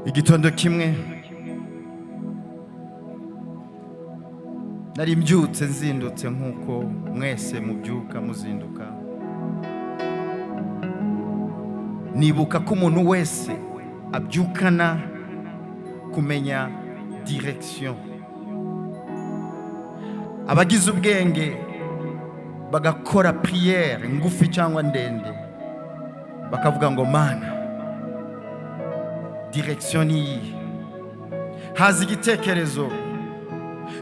igitondo kimwe nari mbyutse nzindutse nkuko mwese mubyuka muzinduka. Nibuka ko umuntu wese abyukana kumenya direction. Abagize ubwenge bagakora prière ngufi cyangwa ndende, bakavuga ngo Mana, direction ni hazi igitekerezo.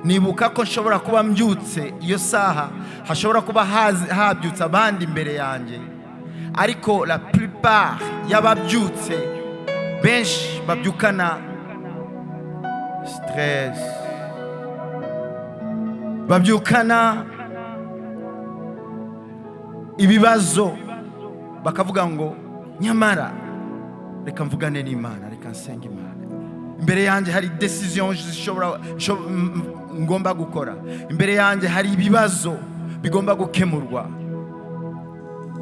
Nibuka ko nshobora kuba mbyutse iyo saha, hashobora kuba habyutse abandi imbere yanjye, ariko la plupart y'ababyutse benshi babyukana stress, babyukana ibibazo, bakavuga ngo nyamara reka mvugane n'Imana, reka nsenga Imana. Imbere yanjye hari decision ngomba gukora, imbere yanjye hari ibibazo bigomba gukemurwa,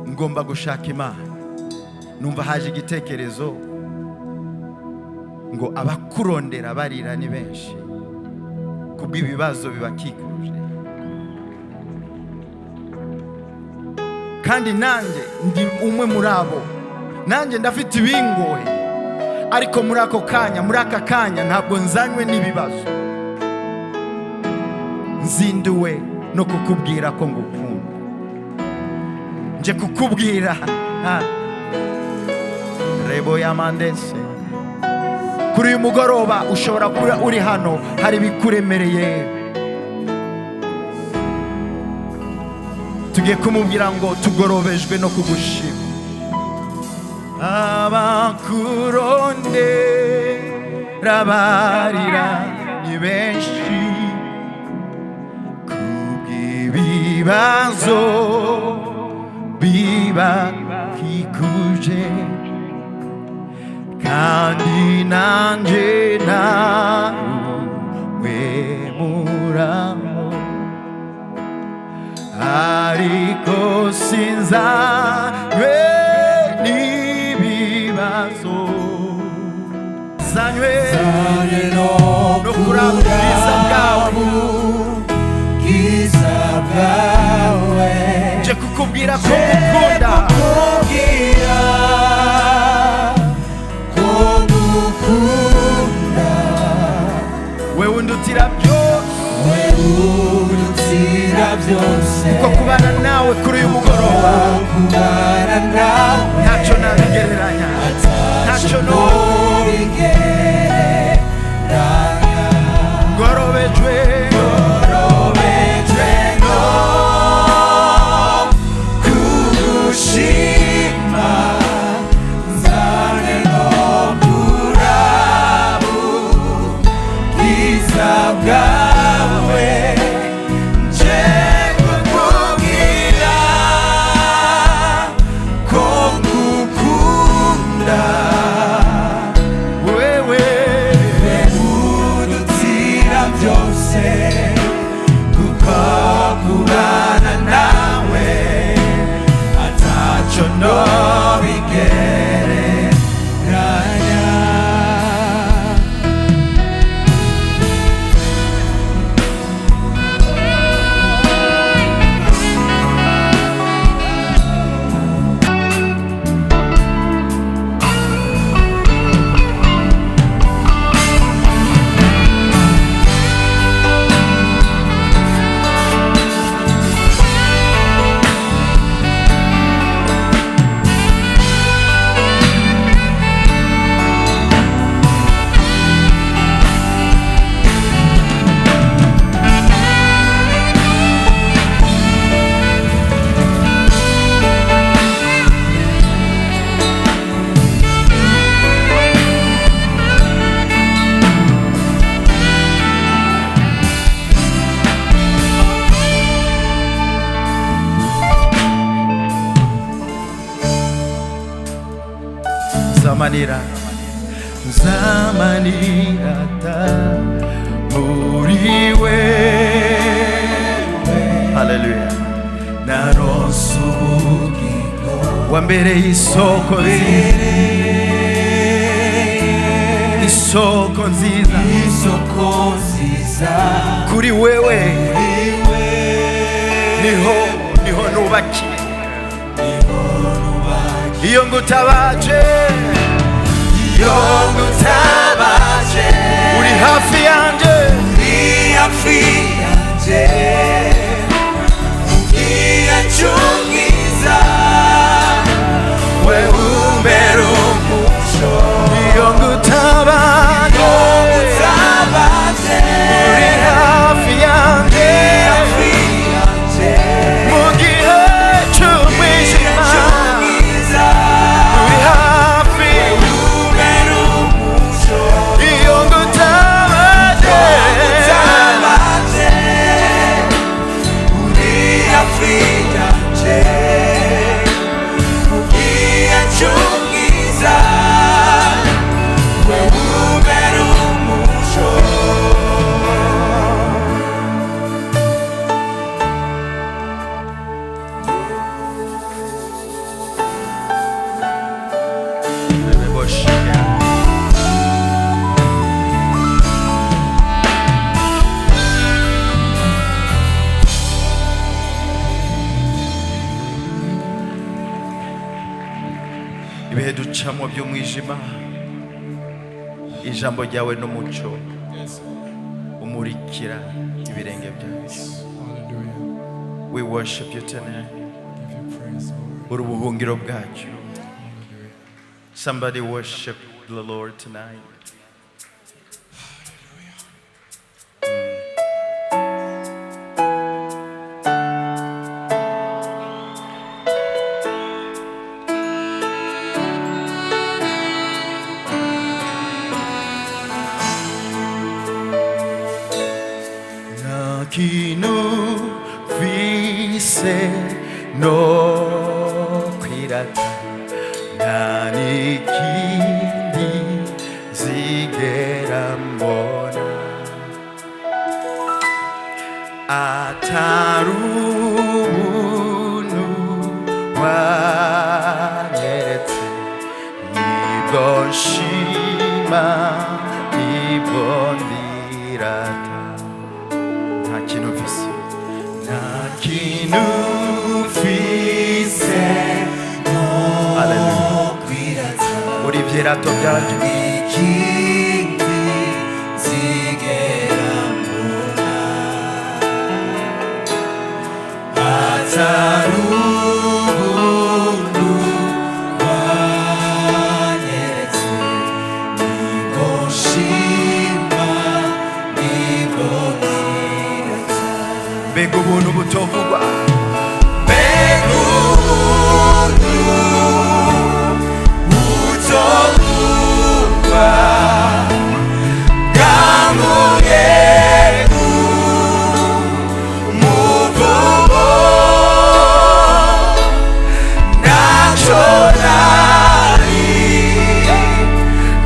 ngomba gushaka Imana. Numva haje igitekerezo ngo abakurondera barira ni benshi kubw'ibibazo bibakikuje, kandi nanjye ndi umwe muri abo. Nanjye ndafite ibingoye, ariko muri aka kanya ntabwo nzanywe n'ibibazo, nzinduwe no kukubwira ko ngukunda. Nje kukubwira rebo yamandese kuri uyu mugoroba. Ushobora kuba uri hano, hari bikuremereye, tugiye kumubwira ngo tugorobejwe no kugushima. Abakurondera barira ni benshi kubw'ibibazo bibakikuje, kandi nanjye nawe muramo, ariko sinzanywe n'ibibazo, zanywe no kurabwiza bwawe, nje kukubwira ko ngukunda, wewe undutira byose, kuko kubana nawe kuri uyu mugoroba ntacyo nabigereranya, ntacyo nobigereranya. Gorobejwe no kugushima, nzane no kurabwiza bwawe, nje kukubwira ko ngukunda, wewe udutira byose, kuko kubana nawe atacyo nobigereranya. nzamanira nzamanirata muri wewe. Haleluya. Naronse ubugingo wambereye isoko nziza, isoko nziza kuri wewe niho nubakiye, iyo ngutabaje uri hafi yanje, ugiye chungiza wewe umbera umuco, iyo ngutabaje uri hafi yanje, mu gihe cy'umwijima uri hafi, iyo ngutabaje uri hafi yanje, ugiye chungiza wewe umbera umuco. Ibihe ducamo by'umwijima, ijambo ryawe n'umuco umurikira ibirenge byacu. We worship you tonight. Uri ubuhungiro bwacu. Somebody worship the Lord tonight. Kinuvise no kwirata nanikindi zigera mbona atarubuntu wanyeretse, nibwo nshima nibwo ndirata. Nta kintu mfise no kwirata, muri vyerato byanje ikindi zigera mbona, atarubuntu wanyeretse, nibwo nshima nibwo ndirata. Mbega ubuntu butovugwa, mbega ubuntu butovugwa, bwankuye mu muvumo, ntacyo nari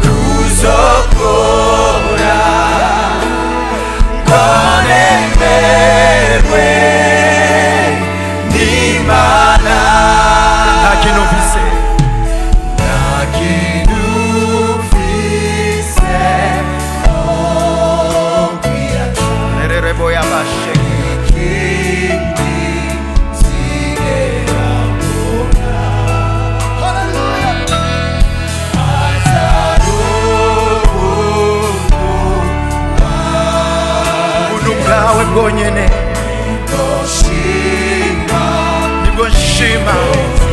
kuzokora ngo nemerwe n'Imana. Nta kintu mfise, nta kintu mfise no kwirata, nererebo y'amasheke ikindi zigera mbona, atarubuntu ubuntu bwawe bwonyene nibwo nshima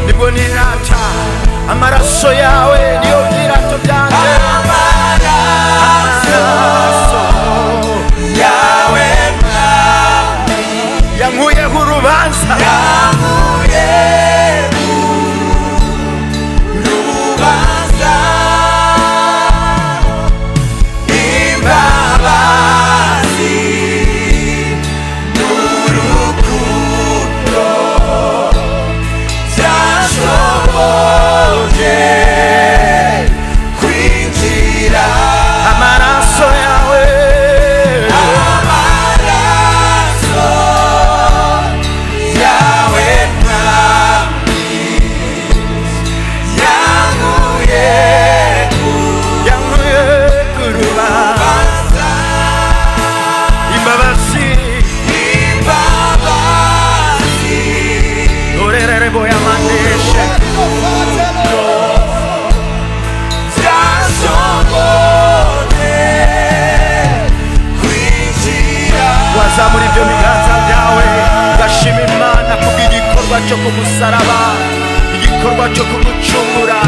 nibwo nirata, amaraso yawe niyo vyirato byanje, amaraso yawe mwami yankuyeho urubanza, yankuyeho urubanza, imbabazi n'urukundo byashoboje zamura ibyo biganza byawe ugashima Imana kubw'igikorwa cyo kumusaraba, igikorwa cyo kumucungura.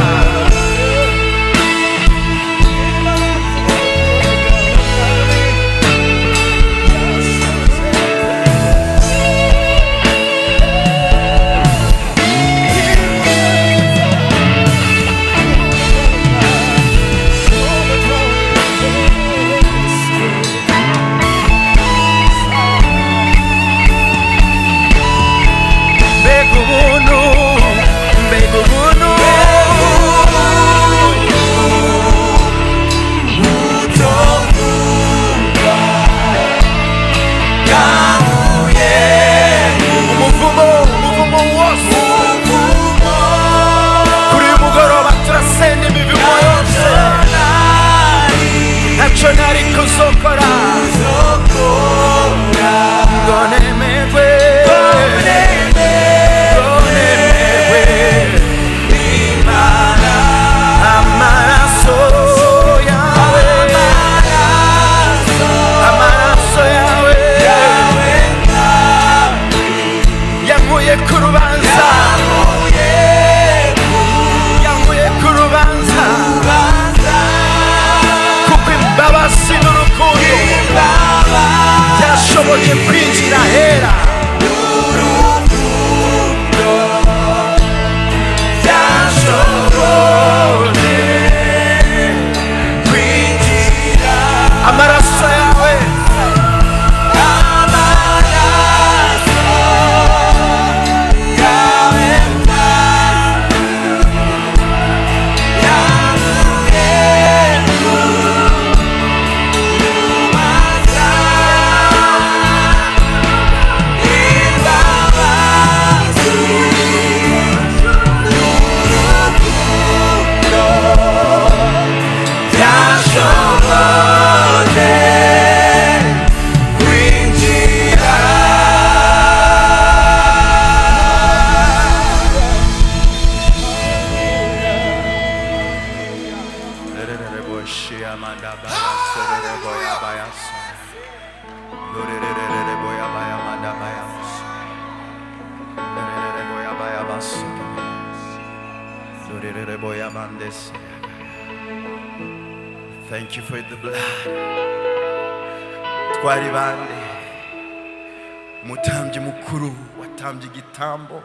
Thank you for the blood. Twari bande mutambye mukuru watambye igitambo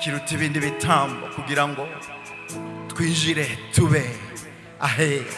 kiruta ibindi bitambo kugira ngo twinjire tube ahera.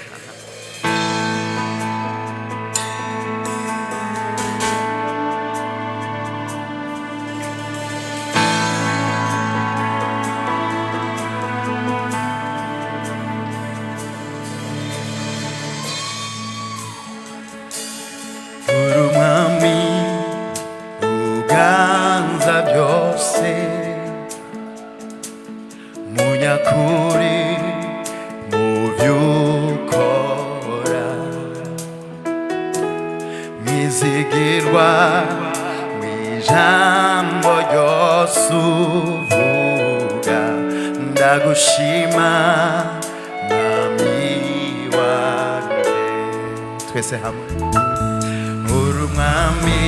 Kuri mu by'ukora mwizigirwa mu ijambo ryose uvuga ndagushima mwami wanjye. Twese hamwe uri umwami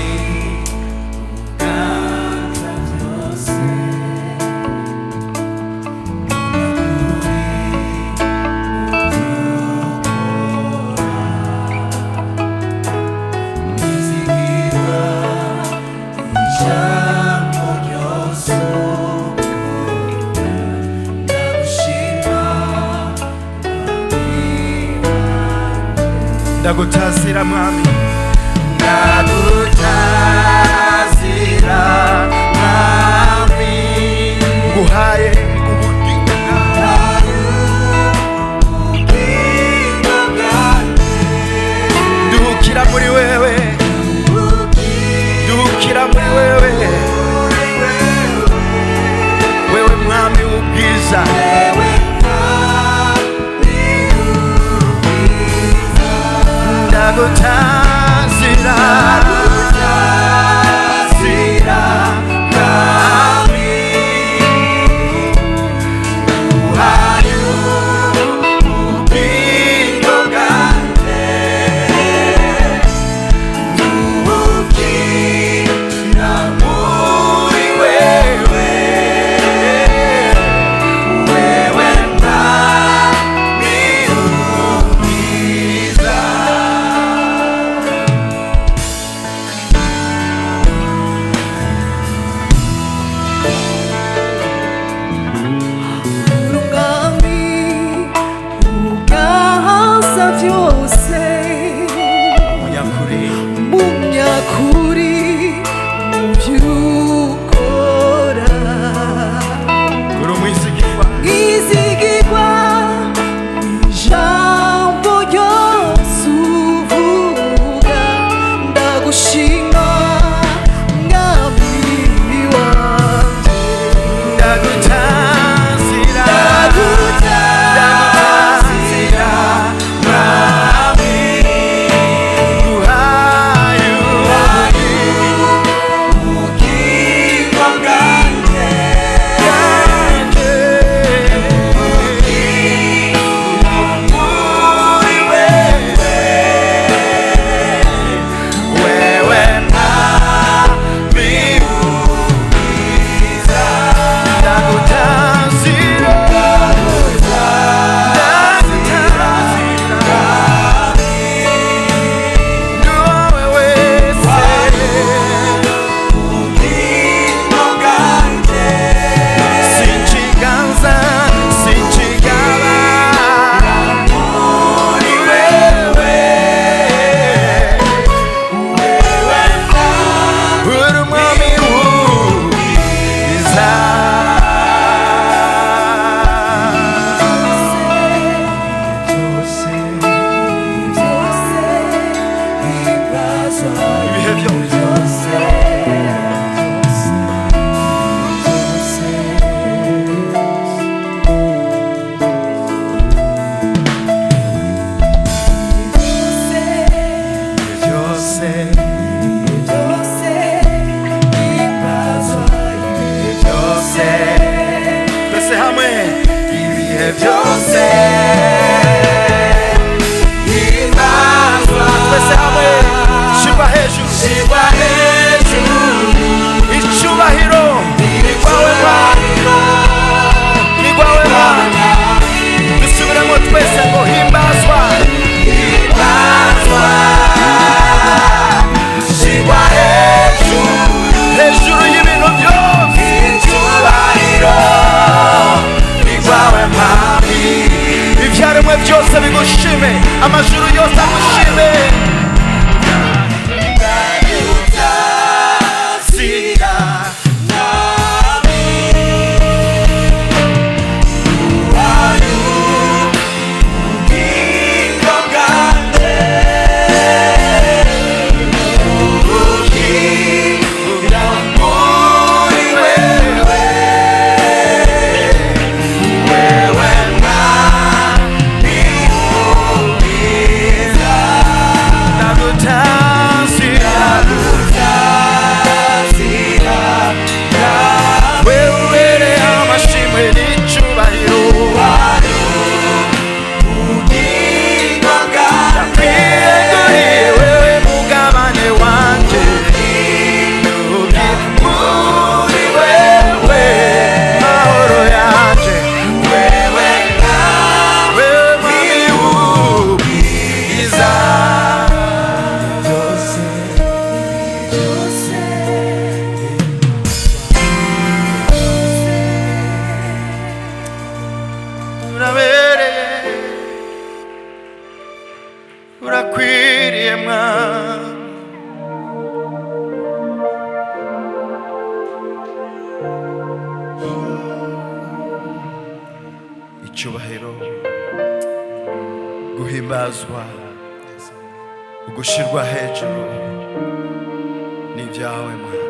ndagutazira mwami, ndagutazira mwami, nguhaye ubugingo bwanjye, nduhukira muri wewe, nduhukira muri wewe, wewe mwami w'ubwiza, ndagutazira ibihe byose twese hamwe ibihe byose himbazwa twese hamwe shirwa hejuru icyubahiro ni kwawe Mana dusubiremo twese ngo himbazwa shirwa hejuru y'ibintu byose icyubahiro ni kwawe Mana ibyaremwe byose bigushime amajuru yose agushime urakwiriye Mwana icyubahiro guhimbazwa ugushirwa hejuru ni ibyawe Mwana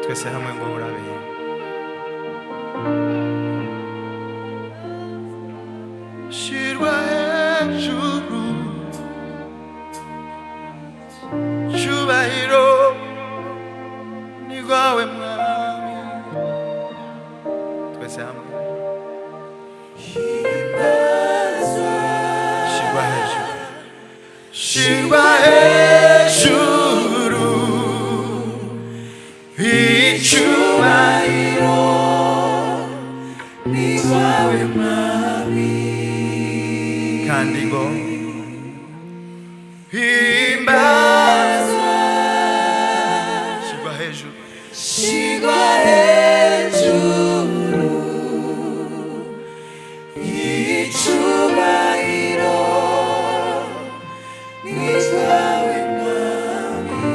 twese hamwe ngo urabe shirwa hejuru cyubahiro ni rwawe Mwami twese hamwe shirwa hejuru icyubahiro ni rwawe Mwami kandi ngo himbazwa shirwa hejuru icyubahiro ni rwawe Mwami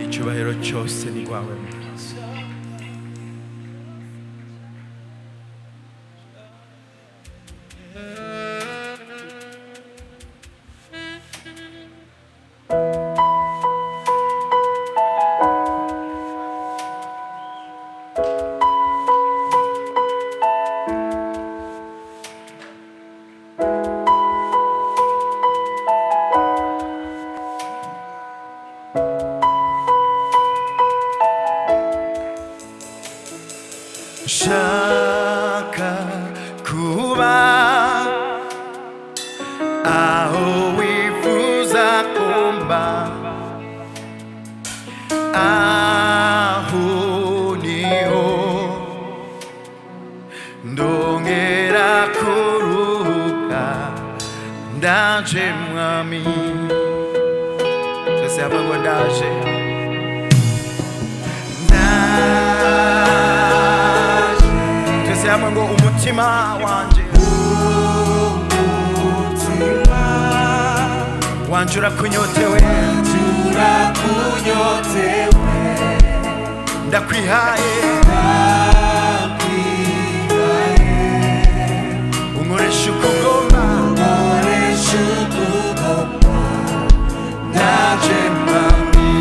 icyubahiro cyose ni rwawe Mwami shaka kuba aho wifuza kumba aho niho ndongera kuruka ndaje Mwami twese hamwe ngo ndaje hamwe ngo umutima wanje wanje urakunyotewe ndakwihaye unkoresha uko ugomba ndaje mwami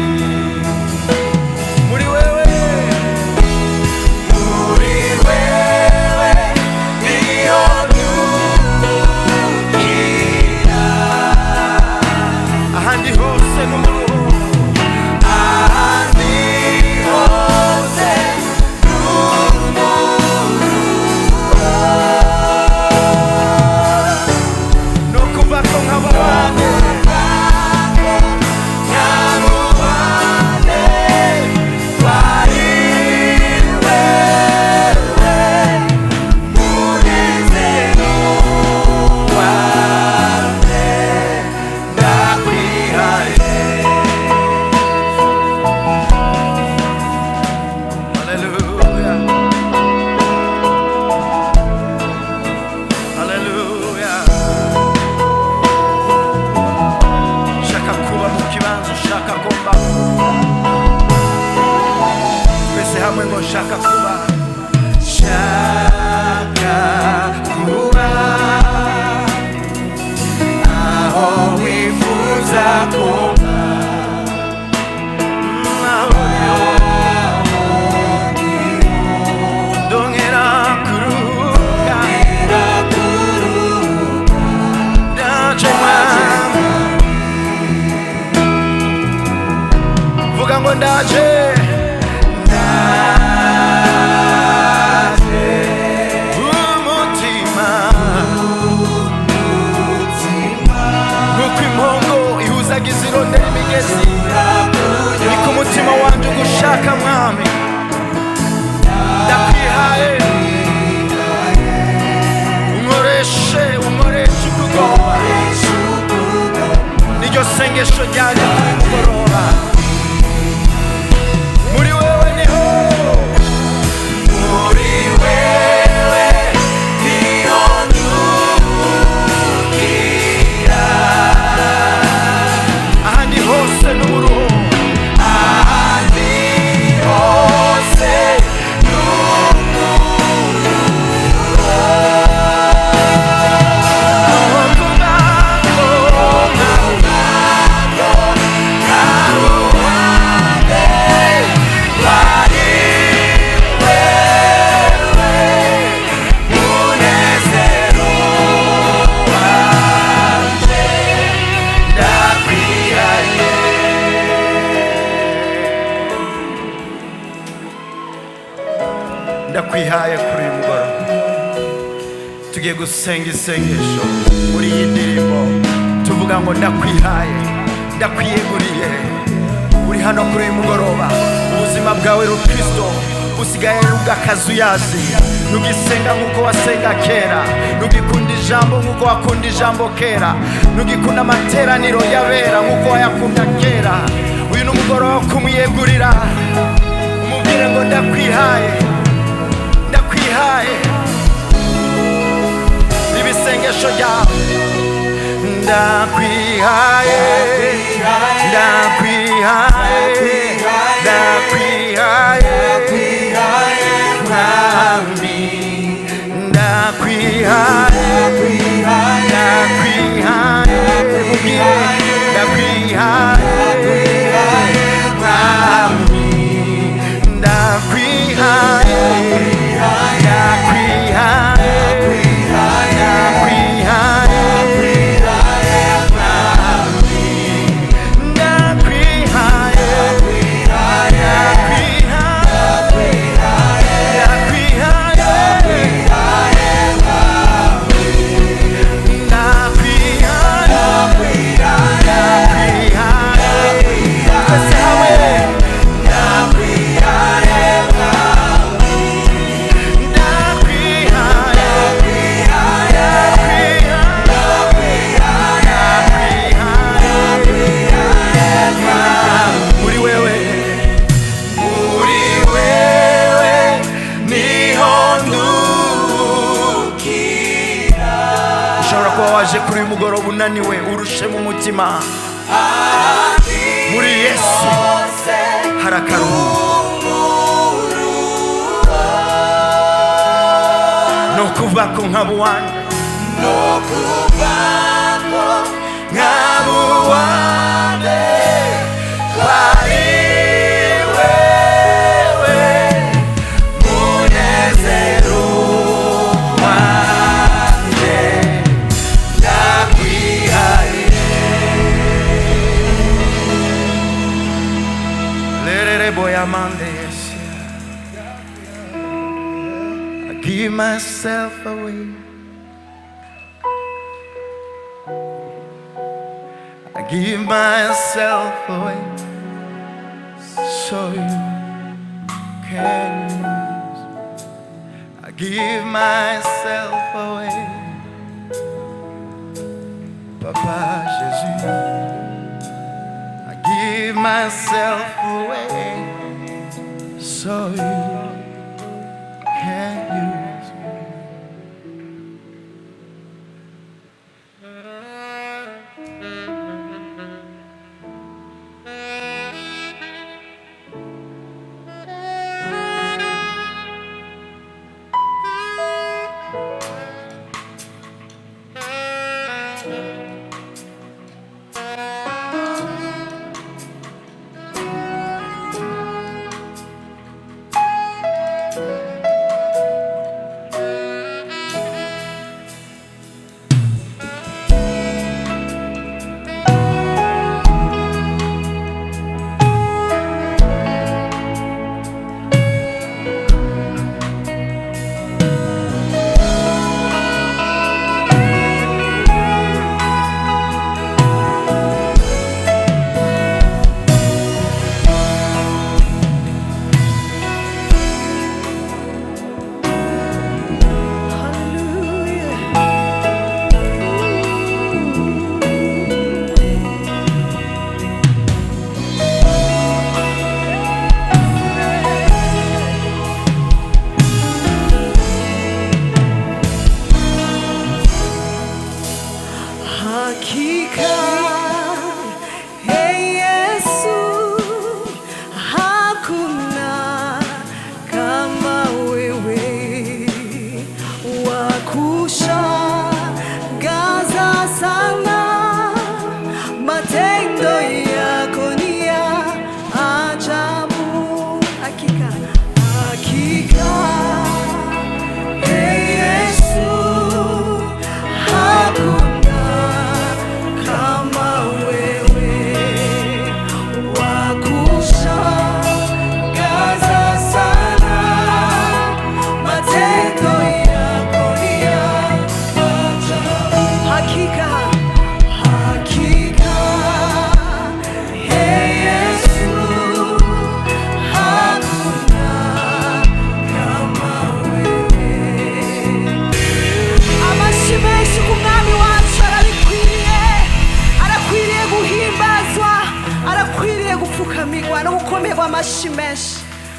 muri wewe niyo nukira ahandi hose n'umuruho ahandi hose n'umuruho no kuva ko nk'abandi shaka kuba aho wifuza kuba dongera kuruka ndaje mwami vuga ngo ndaje izirondera imigezi ni ku mutima wanjye ugushaka mwami ndakwihaye unkoreshe uko ugomba niryo sengesho ryanjye kuri mugoroba muri wewe niho muri wewe niho nukira ahandi hose n'umuruho ahandi hose ndakwihaye kuri uyu mugoroba tugiye gusenga isengesho muri iyi ndirimbo tuvuga ngo ndakwihaye ndakwiyeguriye uri hano kuri uyu mugoroba ubuzima bwawe rukristo usigaye rugakazuyazi nugisenga nk'uko wasenga kera nugikunda ijambo nk'uko wakunda ijambo kera nugikunda amateraniro y'abera nk'uko wayakunda kera uyu ni umugoroba wo kumwiyegurira umubwire ngo ndakwihaye ibisengesho ryawe ndakwihaye mwami ndakwihaye waje kuri uyu mugoroba unaniwe urushe mu mutima muri Yesu harakaruhuka kuvako nkabuwanje no kuvako nkabuwanje kwari wewe munezero wanje ndakwihaye lerere boyamande yes I give myself away I give myself away so you can use. I give myself away, Papa Jesus. I give myself away so you can use me.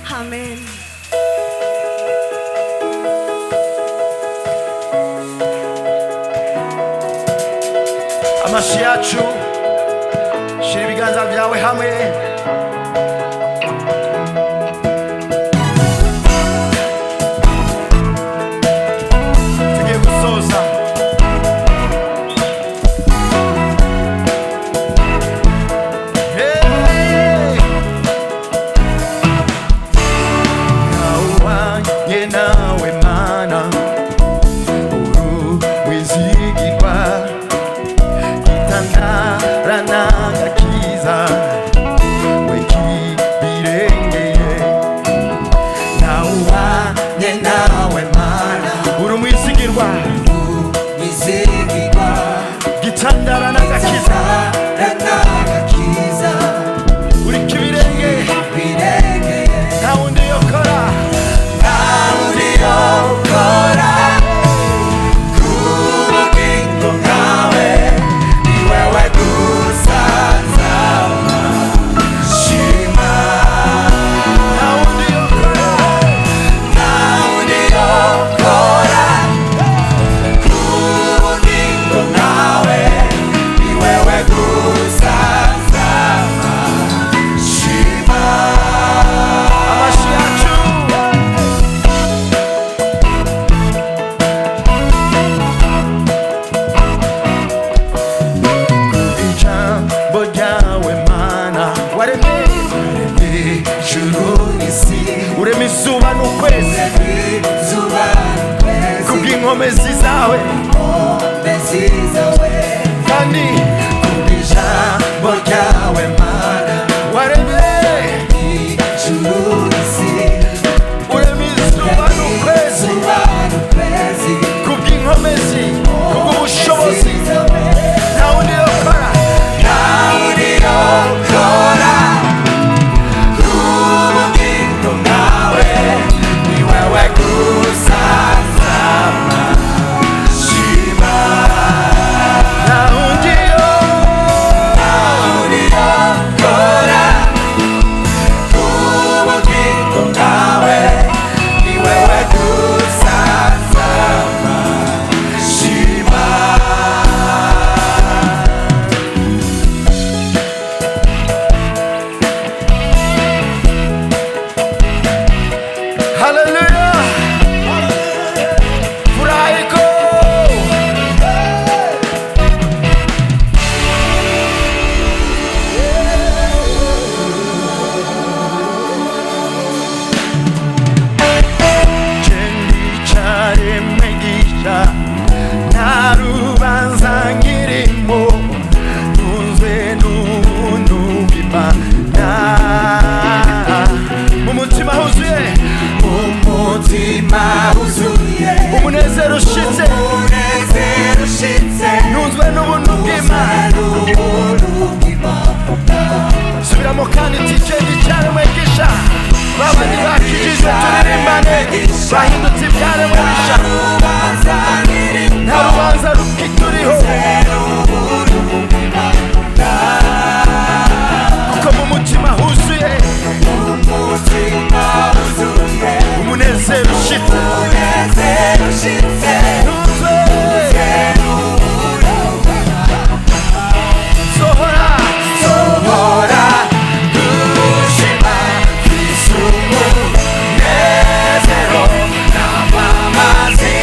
Amen. Amashi yacu shira ibiganza byawe hamwe tugiye gusoza nawe mana uru wizigirwa itandara n'agakiza urema izuba n'ukwezi kubw'inkomezi zawe kandi kubw'ijambo ryawe Mana waremye ijuru n'isi urema izuba n'ukwezi kubw'inkomezi kubw'ubushobozi nta wundi yokora kubugingo bwawe ni wewe gusa nzama shima nta wundi yokora kubugingo bwawe ni wewe gusa nzama shima. Hallelujah. Furaha iko. Jendi cyaremwe gisha nta rubanza nkirimo ntunzwe n'ubuntu bw'Imana mu mutima huzuye umunezero ushitse ntunzwe n'ubuntu bw'Imana subiramo kandi tijeni cyaremwe gisha babandi bakijijwe turirimbane bahindutse ibyaremwe bisha nta rubanza rukituriho kuko mu mutima huzuye umunezero ushitse ntunzwe sohora gushima kw'isumunezero n'amamazi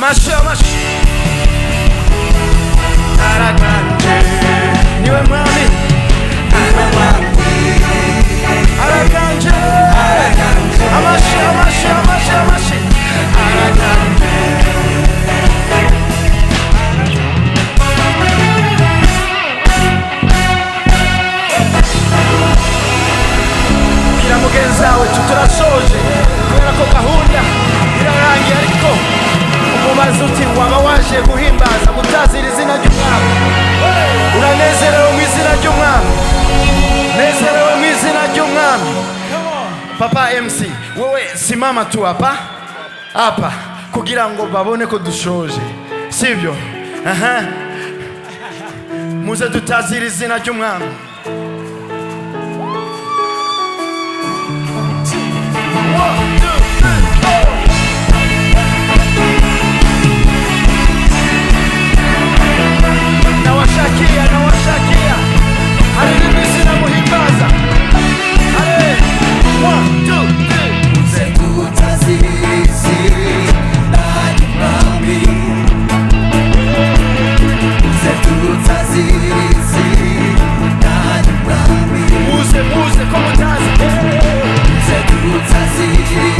amashi amashi araganje niwe mwami araganje amashi amashi amashi amashi araganje bwira mugenzi wawe tuturasoje kubera ko gahunda irarangiye ariko umubaza uti waba waje guhimbaza gutazira izina ry'umwami uranezerewe mu izina ry'umwami nezerewe mu izina ry'umwami papa MC wewe simama tu hapa kugira ngo babone ko dushoje sibyo muze tutazira izina ry'umwami nawashakia haleluya na Guhimbaza hale 1 2 3 uze tutazira izina ry'umwami uze tutazira izina ry'umwami muze ko mutazi uze tutazira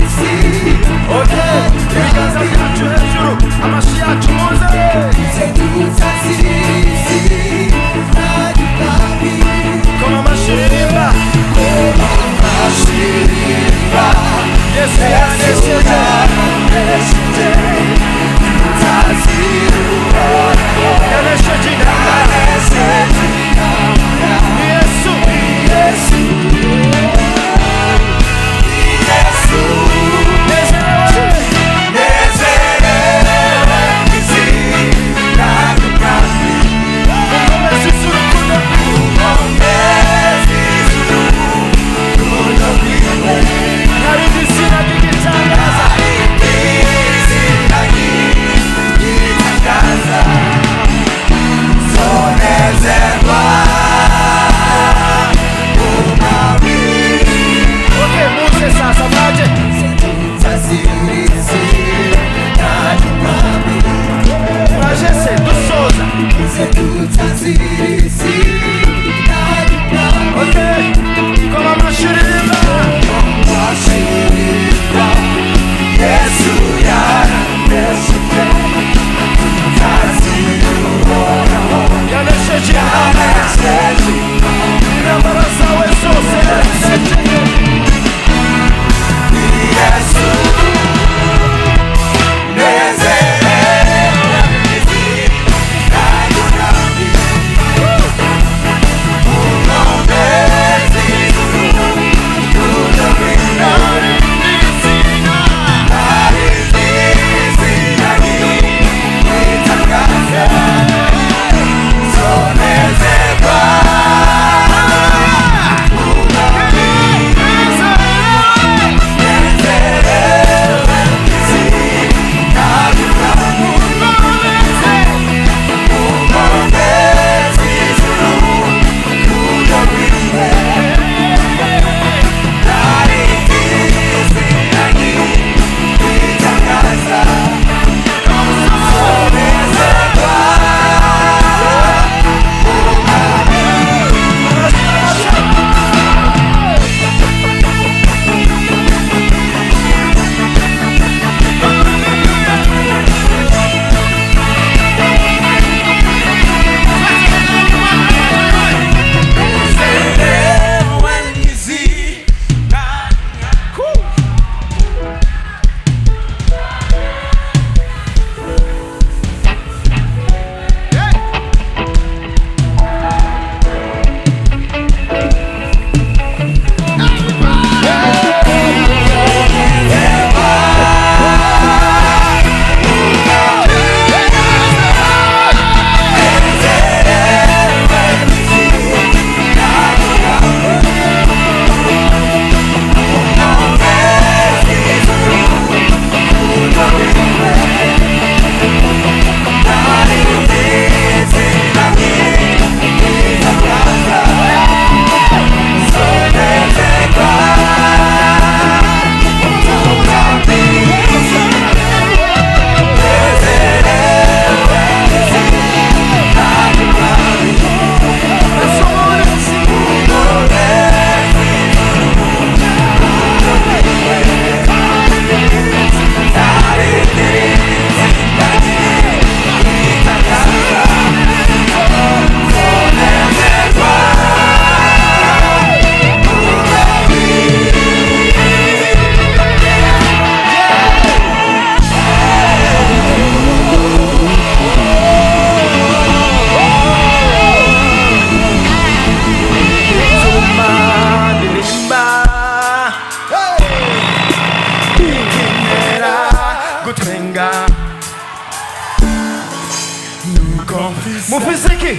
mufise iki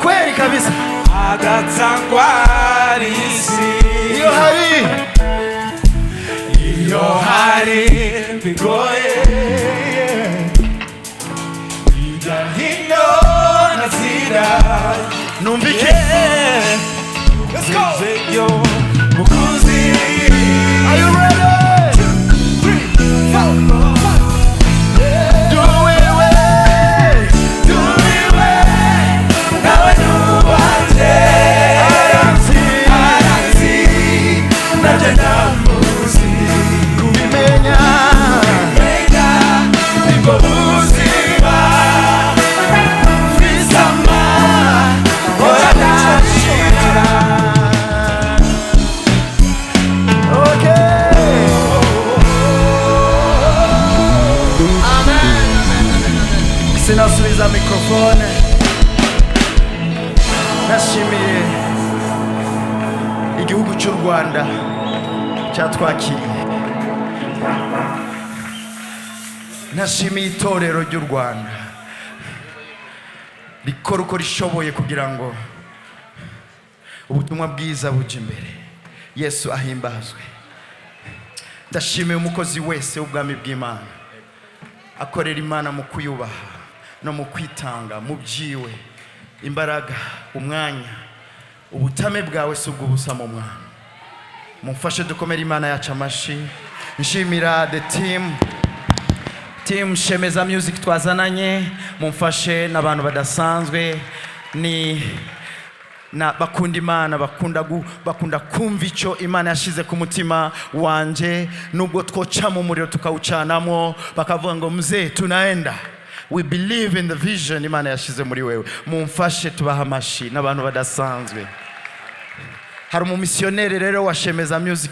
kweli kabisa agatangwarisi iyo hari bigoye hirya hino nazira numvike let's go yo mukuzi are you ready 2 3 4 sinasubiza mikrofone nashimiye igihugu cy'u Rwanda cyatwakiriye nashimiye itorero ry'u Rwanda rikora uko rishoboye kugira ngo ubutumwa bwiza buje imbere Yesu ahimbazwe ndashimiye umukozi wese w'ubwami bw'Imana akorera Imana mu kuyubaha no mu kwitanga mu byiwe imbaraga umwanya ubutame bwawe subw'ubusa mu mwana mumfashe dukomere Imana yacu amashi nshimira the team Shemeza Music twazananye mumfashe n'abantu badasanzwe ni na bakunda Imana bakunda kumva icyo Imana yashize ku mutima wanje nubwo twoca mu muriro tukawucanamo bakavuga ngo mzee tunaenda we believe in the vision Imana yashize muri wewe mumfashe tubaha amashi n'abantu badasanzwe hari umumissionnaire rero wa Shemeza Music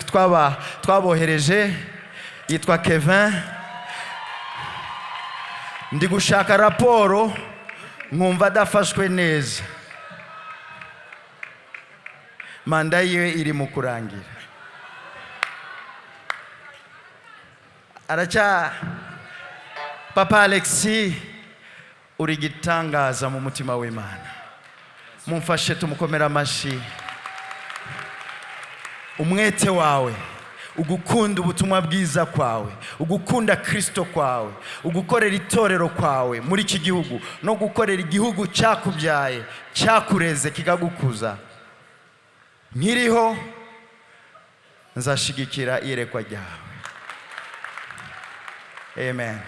twabohereje yitwa Kevin ndi gushaka raporo nkumva adafashwe neza manda yiwe iri mu kurangira Papa Alex uri gitangaza mu mutima w'Imana mumfashe tumukomera amashi umwete wawe ugukunda ubutumwa bwiza kwawe ugukunda Kristo kwawe ugukorera itorero kwawe muri iki gihugu no gukorera igihugu cyakubyaye cyakureze kikagukuza nkiriho nzashigikira iyerekwa ryawe amen.